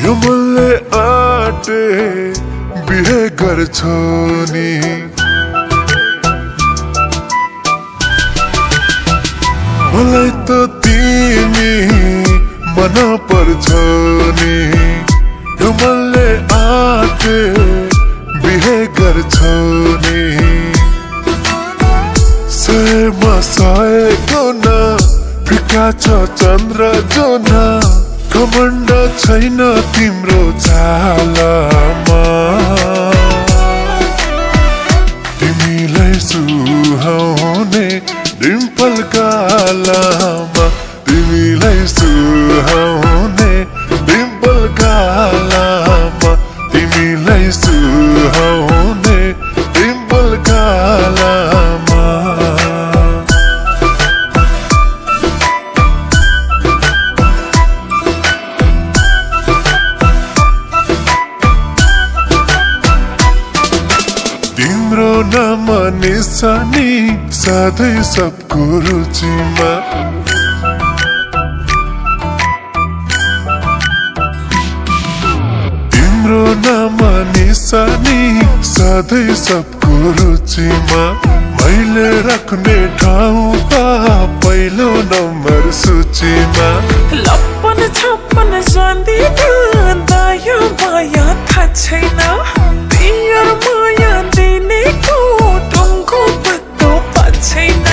यो मनले आटे बिहे गर्छौ नि मलाई त तिमी मन पर्छौ नि यो मनले आटे बिहे गर्छौ नि सयमा सयको न फिका छ चन्द्र जोना घमण्ड छैन तिम्रो छालामा तिमीलाई सुहाउने डिम्पल गालामा तिमीलाई सुहाउने डिम्पल गालामा तिमीलाई सुहाउने डिम्पल गालामा तिम्रो नाम निशानी सधैँ सबको रुचिमा तिम्रो नाम निशानी सधैँ सबको रुचिमा मैले राख्ने ठाउँ त पहिलो नम्बर सूचीमा लप्पन छप्पन जान्दिन दया माया थाहा छैन पियर माया दिनेको टुङ्गो पत्तो छैन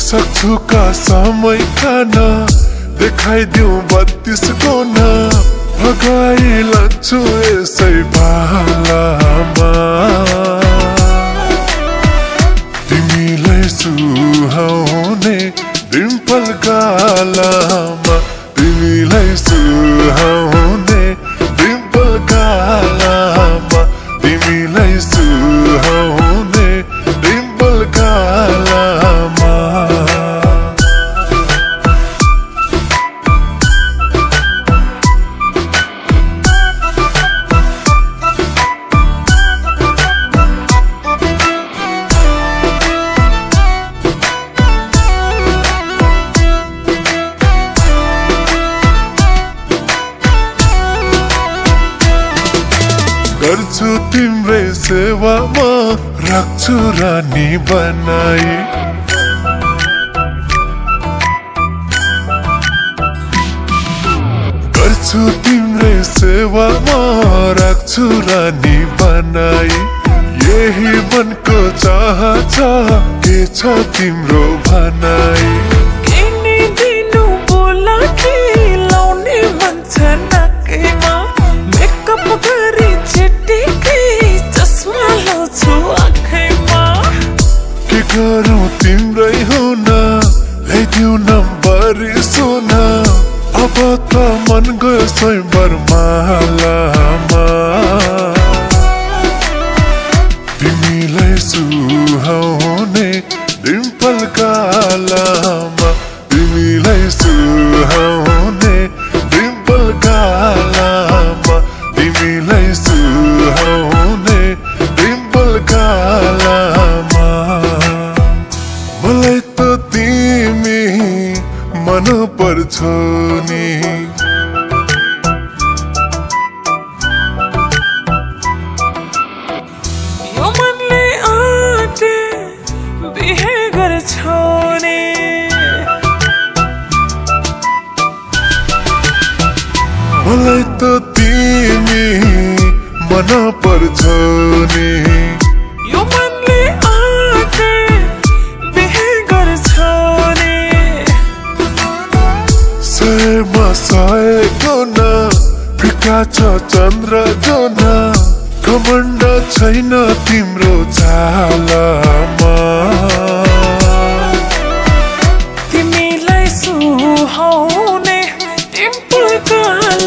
सक्छु का समय खान देखाइदिउ 32 कोना भगाइ लान्छु यसै पालामा तिमीलाई सुहाउने डिम्पल गालामा तिमीलाई सुहाउने डिम्पल गालामा तिमीलाई सुहाउने डिम्पल गालामा गर्छु तिम्रै सेवामा राख्छु रानी बनाई गर्छु तिम्रै सेवामा राख्छु रानी बनाई यही मनको चाह छ के छ तिम्रो भनाई किनिदिनु बोला कि लाउने मन छ नाकैमा मेकअप गरी चिटिकी चस्मा लाउँछु आँखैमा के गरौँ तिम्रै हुन ल्याइदिउ नम्बर सोना अब त मन गयो स्वयंवर मालामा तिमीलाई सुहाउने डिम्पल गालामा तिमीलाई सुहाउने डिम्पल गालामा तिमीलाई सुहाउने डिम्पल गालामा मलाई त तिमी मन पर्छौ नि यो मनले आँटे बिहे गर्छौ नि मलाई त तिमी मन पर्छौ नि यो मनले आँटे बिहे गर्छौ नि सयमा सयको न फिका छ चन्द्र जोना घमण्ड छैन तिम्रो छालामा तिमीलाई सुहाउने डिम्पल गालामा